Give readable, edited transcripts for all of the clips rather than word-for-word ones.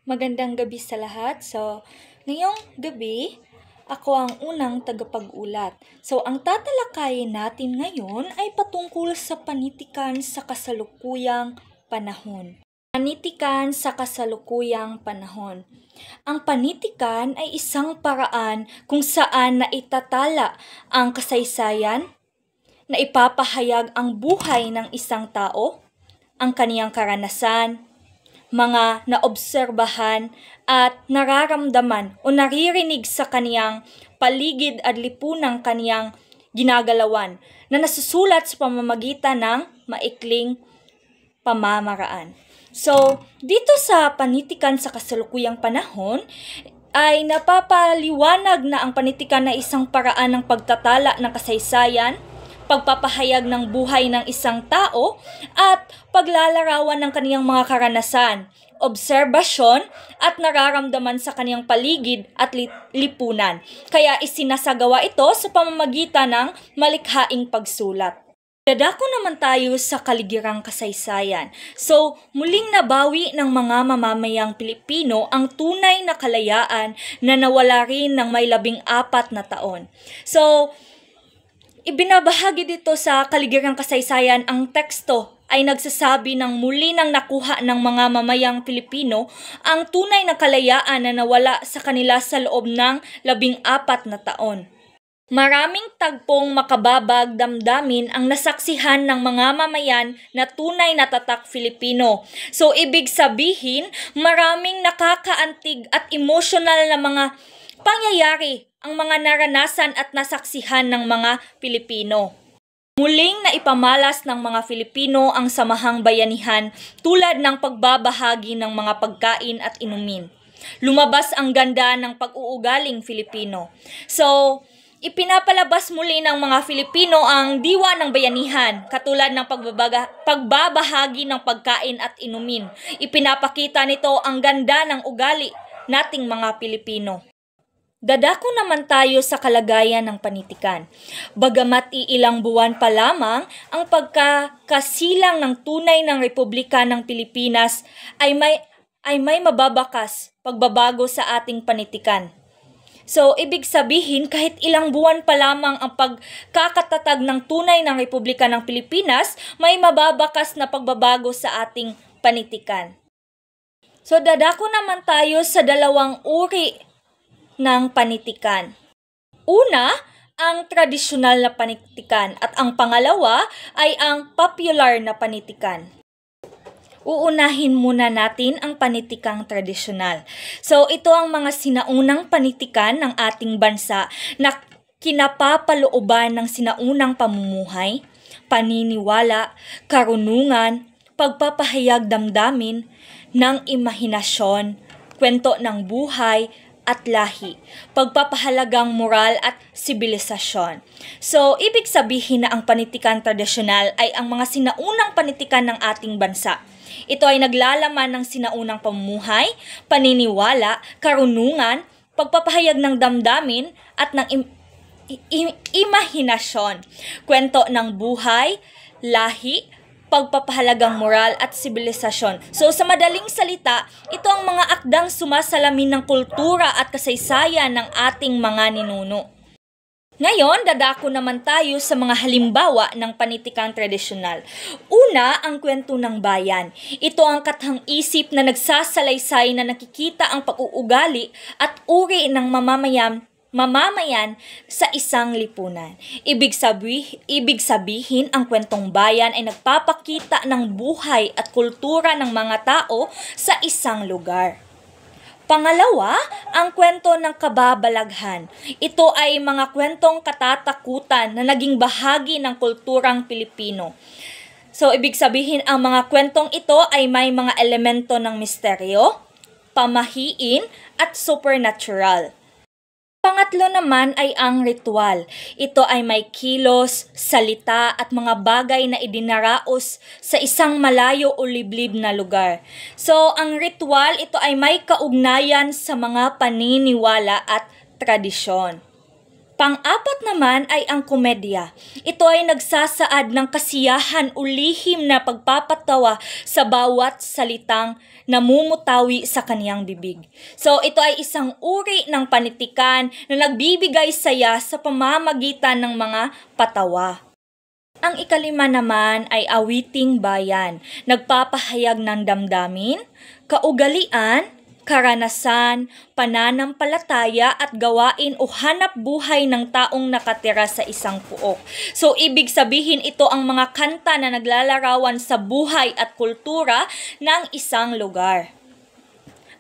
Magandang gabi sa lahat. Ngayong gabi, ako ang unang tagapag-ulat. Ang tatalakayin natin ngayon ay patungkol sa panitikan sa kasalukuyang panahon. Panitikan sa kasalukuyang panahon. Ang panitikan ay isang paraan kung saan naitatala ang kasaysayan, na ipapahayag ang buhay ng isang tao, ang kaniyang karanasan, mga naobserbahan at nararamdaman o naririnig sa kaniyang paligid at lipunang kaniyang ginagalawan na nasusulat sa pamamagitan ng maikling pamamaraan. Dito sa panitikan sa kasalukuyang panahon, ay napapaliwanag na ang panitikan na isang paraan ng pagtatala ng kasaysayan, pagpapahayag ng buhay ng isang tao, at paglalarawan ng kaniyang mga karanasan, obserbasyon, at nararamdaman sa kaniyang paligid at lipunan. Kaya isinasagawa ito sa pamamagitan ng malikhaing pagsulat. Dadako naman tayo sa kaligirang kasaysayan. Muling nabawi ng mga mamamayang Pilipino ang tunay na kalayaan na nawala rin ng may 14 na taon. Ibinabahagi dito sa kaligirang kasaysayan, ang teksto ay nagsasabi ng muli nang nakuha ng mga mamayang Pilipino ang tunay na kalayaan na nawala sa kanila sa loob ng 14 na taon. Maraming tagpong makababag damdamin ang nasaksihan ng mga mamayan na tunay na tatak Filipino. Ibig sabihin, maraming nakakaantig at emotional na mga pangyayari ang mga naranasan at nasaksihan ng mga Pilipino. Muling na ipamalas ng mga Filipino ang samahang bayanihan tulad ng pagbabahagi ng mga pagkain at inumin. Lumabas ang ganda ng pag-uugaling Filipino. Ipinapalabas muli ng mga Filipino ang diwa ng bayanihan, katulad ng pagbabahagi ng pagkain at inumin. Ipinapakita nito ang ganda ng ugali nating mga Pilipino. Dadako naman tayo sa kalagayan ng panitikan. Bagamat iilang buwan pa lamang ang pagkakasilang ng tunay ng Republika ng Pilipinas, ay may mababakas pagbabago sa ating panitikan. Ibig sabihin, kahit ilang buwan pa lamang ang pagkakatatag ng tunay ng Republika ng Pilipinas, may mababakas na pagbabago sa ating panitikan. Dadako naman tayo sa dalawang uri ng panitikan. Una, ang tradisyonal na panitikan, at ang pangalawa ay ang popular na panitikan. Uunahin muna natin ang panitikang tradisyonal. Ito ang mga sinaunang panitikan ng ating bansa na kinapapalooban ng sinaunang pamumuhay, paniniwala, karunungan, pagpapahayag damdamin, ng imahinasyon, kwento ng buhay, at lahi, pagpapahalagang moral at sibilisasyon. Ibig sabihin na ang panitikan tradisyonal ay ang mga sinaunang panitikan ng ating bansa. Ito ay naglalaman ng sinaunang pamumuhay, paniniwala, karunungan, pagpapahayag ng damdamin, at ng imahinasyon, kwento ng buhay, lahi, pagpapahalagang moral at sibilisasyon. Sa madaling salita, ito ang mga akdang sumasalamin ng kultura at kasaysayan ng ating mga ninuno. Ngayon, dadako naman tayo sa mga halimbawa ng panitikang tradisyonal. Una, ang kwento ng bayan. Ito ang kathang-isip na nagsasalaysay na nakikita ang pag-uugali at uri ng mamamayan sa isang lipunan. Ibig sabihin, ang kwentong bayan ay nagpapakita ng buhay at kultura ng mga tao sa isang lugar. Pangalawa, ang kwento ng kababalaghan. Ito ay mga kwentong katatakutan na naging bahagi ng kulturang Pilipino. Ibig sabihin, ang mga kwentong ito ay may mga elemento ng misteryo, pamahiin, at supernatural. Pangatlo naman ay ang ritual. Ito ay may kilos, salita at mga bagay na idinaraos sa isang malayo o liblib na lugar. Ang ritual, ito ay may kaugnayan sa mga paniniwala at tradisyon. Pang-apat naman ay ang komedya. Ito ay nagsasaad ng kasiyahan o lihim na pagpapatawa sa bawat salitang namumutawi sa kaniyang bibig. So ito ay isang uri ng panitikan na nagbibigay saya sa pamamagitan ng mga patawa. Ang ikalima naman ay awiting bayan, nagpapahayag ng damdamin, kaugalian, karanasan, pananampalataya at gawain o hanap buhay ng taong nakatira sa isang puok. So, ibig sabihin ito ang mga kanta na naglalarawan sa buhay at kultura ng isang lugar.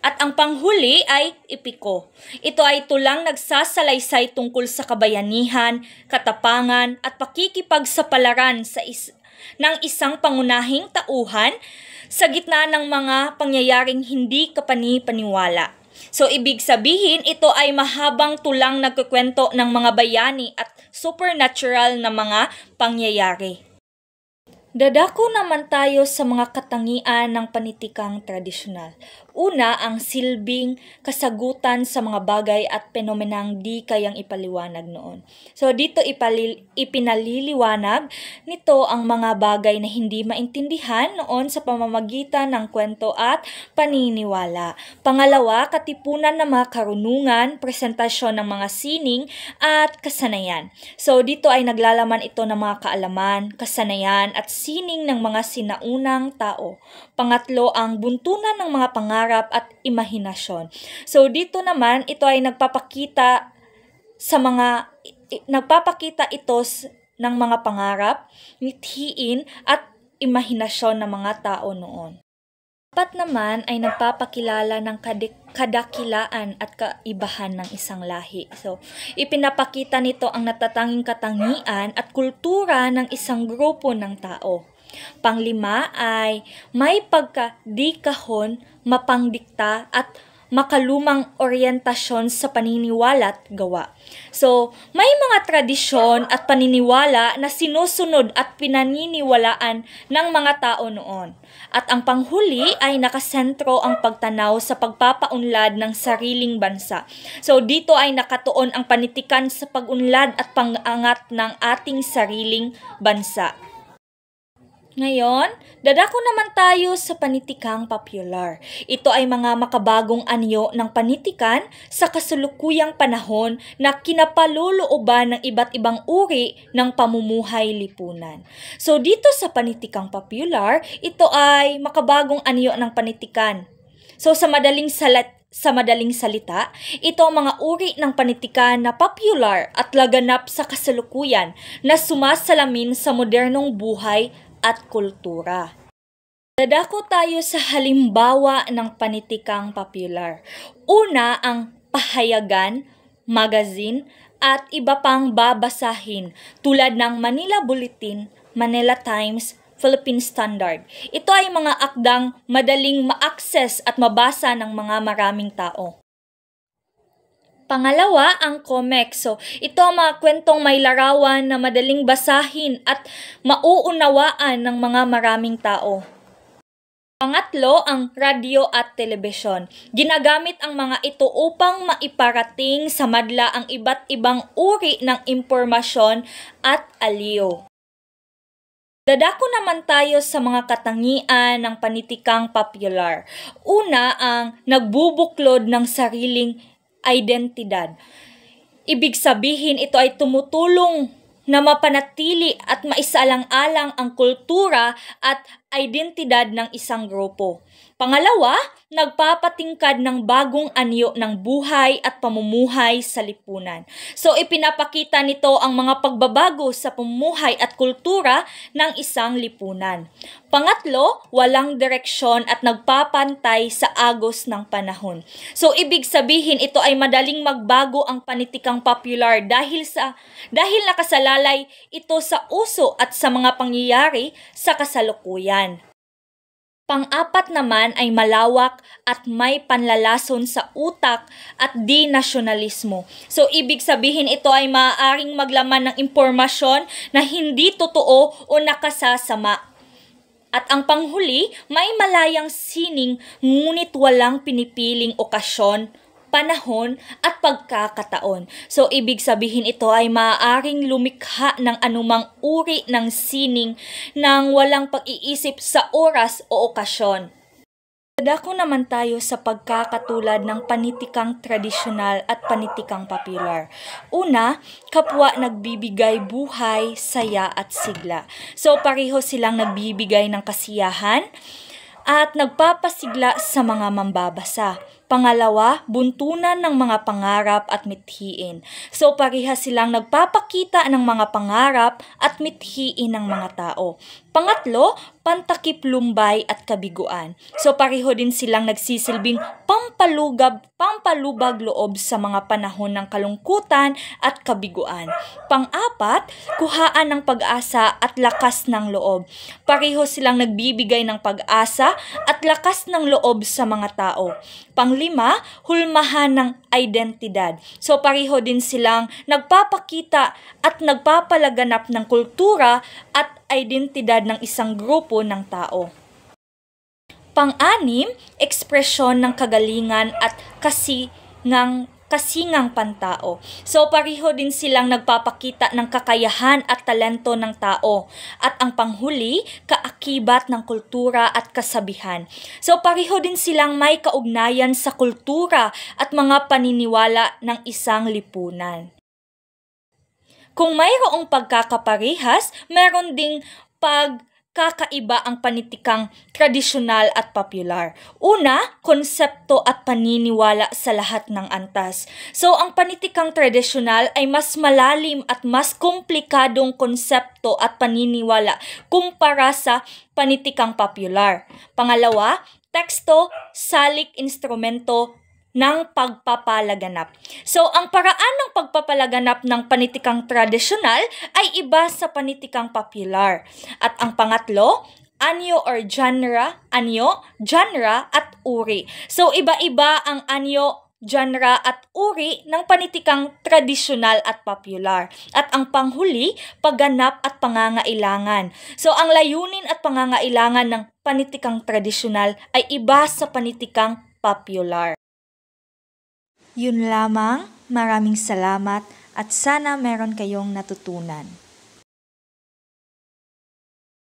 At ang panghuli ay epiko. Ito ay tulang nagsasalaysay tungkol sa kabayanihan, katapangan at pakikipagsapalaran ng isang pangunahing tauhan sa gitna ng mga pangyayaring hindi kapani-paniwala. So, ibig sabihin, ito ay mahabang tulang nagkukwento ng mga bayani at supernatural na mga pangyayari. Dadako naman tayo sa mga katangian ng panitikang tradisyonal. Una, ang silbing kasagutan sa mga bagay at penomenang di kayang ipaliwanag noon. So dito ipinaliliwanag nito ang mga bagay na hindi maintindihan noon sa pamamagitan ng kwento at paniniwala. Pangalawa, katipunan ng mga karunungan, presentasyon ng mga sining at kasanayan. So dito ay naglalaman ito ng mga kaalaman, kasanayan at sining ng mga sinaunang tao. Pangatlo, ang buntunan ng mga pangarap at imahinasyon. So dito naman ito ay nagpapakita ito ng mga pangarap, mithiin at imahinasyon ng mga tao noon. Apat naman ay nagpapakilala ng kadakilaan at kaibahan ng isang lahi. So, ipinapakita nito ang natatanging katangian at kultura ng isang grupo ng tao. Panglima ay may pagkadikahon, mapangdikta at makalumang oryentasyon sa paniniwala at gawa. So, may mga tradisyon at paniniwala na sinusunod at pinaniniwalaan ng mga tao noon. At ang panghuli ay nakasentro ang pagtanaw sa pagpapaunlad ng sariling bansa. So, dito ay nakatuon ang panitikan sa pag-unlad at pang-angat ng ating sariling bansa. Ngayon, dadako naman tayo sa panitikang popular. Ito ay mga makabagong anyo ng panitikan sa kasalukuyang panahon na kinapalulooban ng iba't ibang uri ng pamumuhay lipunan. So dito sa panitikang popular, ito ay makabagong anyo ng panitikan. So sa madaling salita, ito ang mga uri ng panitikan na popular at laganap sa kasalukuyan na sumasalamin sa modernong buhay at kultura. Dadako tayo sa halimbawa ng panitikang popular. Una, ang pahayagan, magazine, at iba pang babasahin tulad ng Manila Bulletin, Manila Times, Philippine Standard. Ito ay mga akdang madaling ma-access at mabasa ng mga maraming tao. Pangalawa, ang comics. So, ito ang mga kwentong may larawan na madaling basahin at mauunawaan ng mga maraming tao. Pangatlo, ang radyo at telebisyon. Ginagamit ang mga ito upang maiparating sa madla ang iba't ibang uri ng impormasyon at aliw. Dadako naman tayo sa mga katangian ng panitikang popular. Una, ang nagbubuklod ng sariling identidad. Ibig sabihin, ito ay tumutulong na mapanatili at maisalang-alang ang kultura at identidad ng isang grupo. Pangalawa, nagpapatingkad ng bagong anyo ng buhay at pamumuhay sa lipunan. So, ipinapakita nito ang mga pagbabago sa pamumuhay at kultura ng isang lipunan. Pangatlo, walang direksyon at nagpapantay sa agos ng panahon. So, ibig sabihin, ito ay madaling magbago ang panitikang popular dahil nakasalalay ito sa uso at sa mga pangyayari sa kasalukuyan. Pang-apat naman ay malawak at may panlalason sa utak at di-nasyonalismo. So, ibig sabihin ito ay maaaring maglaman ng impormasyon na hindi totoo o nakasasama. At ang panghuli, may malayang sining ngunit walang pinipiling okasyon panahon at pagkakataon. So, ibig sabihin ito ay maaaring lumikha ng anumang uri ng sining nang walang pag-iisip sa oras o okasyon. Dadako naman tayo sa pagkakatulad ng panitikang tradisyonal at panitikang popular. Una, kapwa nagbibigay buhay, saya at sigla. So pareho silang nagbibigay ng kasiyahan at nagpapasigla sa mga mambabasa. Pangalawa, buntunan ng mga pangarap at mithiin. So parehas silang nagpapakita ng mga pangarap at mithiin ng mga tao. Pangatlo, pantakip lumbay at kabiguan. So pareho din silang nagsisilbing pampalubag loob sa mga panahon ng kalungkutan at kabiguan. Pang-apat, kuhaan ng pag-asa at lakas ng loob. Pareho silang nagbibigay ng pag-asa at lakas ng loob sa mga tao. Pang-lima, hulmahan ng identidad. So pareho din silang nagpapakita at nagpapalaganap ng kultura at identidad ng isang grupo ng tao. Pang-anim, ekspresyon ng kagalingan at kasingang pantao. So pareho din silang nagpapakita ng kakayahan at talento ng tao. At ang panghuli, kaakibat ng kultura at kasabihan. So pareho din silang may kaugnayan sa kultura at mga paniniwala ng isang lipunan. Kung mayroong pagkakaparehas, meron ding pagkakaiba ang panitikang tradisyonal at popular. Una, konsepto at paniniwala sa lahat ng antas. So, ang panitikang tradisyonal ay mas malalim at mas komplikadong konsepto at paniniwala kumpara sa panitikang popular. Pangalawa, teksto, salik, instrumento ng pagpapalaganap. So, ang paraan ng pagpapalaganap ng panitikang tradisyonal ay iba sa panitikang popular. At ang pangatlo, anyo or genre, at uri. So, iba-iba ang anyo, genre at uri ng panitikang tradisyonal at popular. At ang panghuli, pagganap at pangangailangan. So, ang layunin at pangangailangan ng panitikang tradisyonal ay iba sa panitikang popular. Yun lamang, maraming salamat at sana meron kayong natutunan.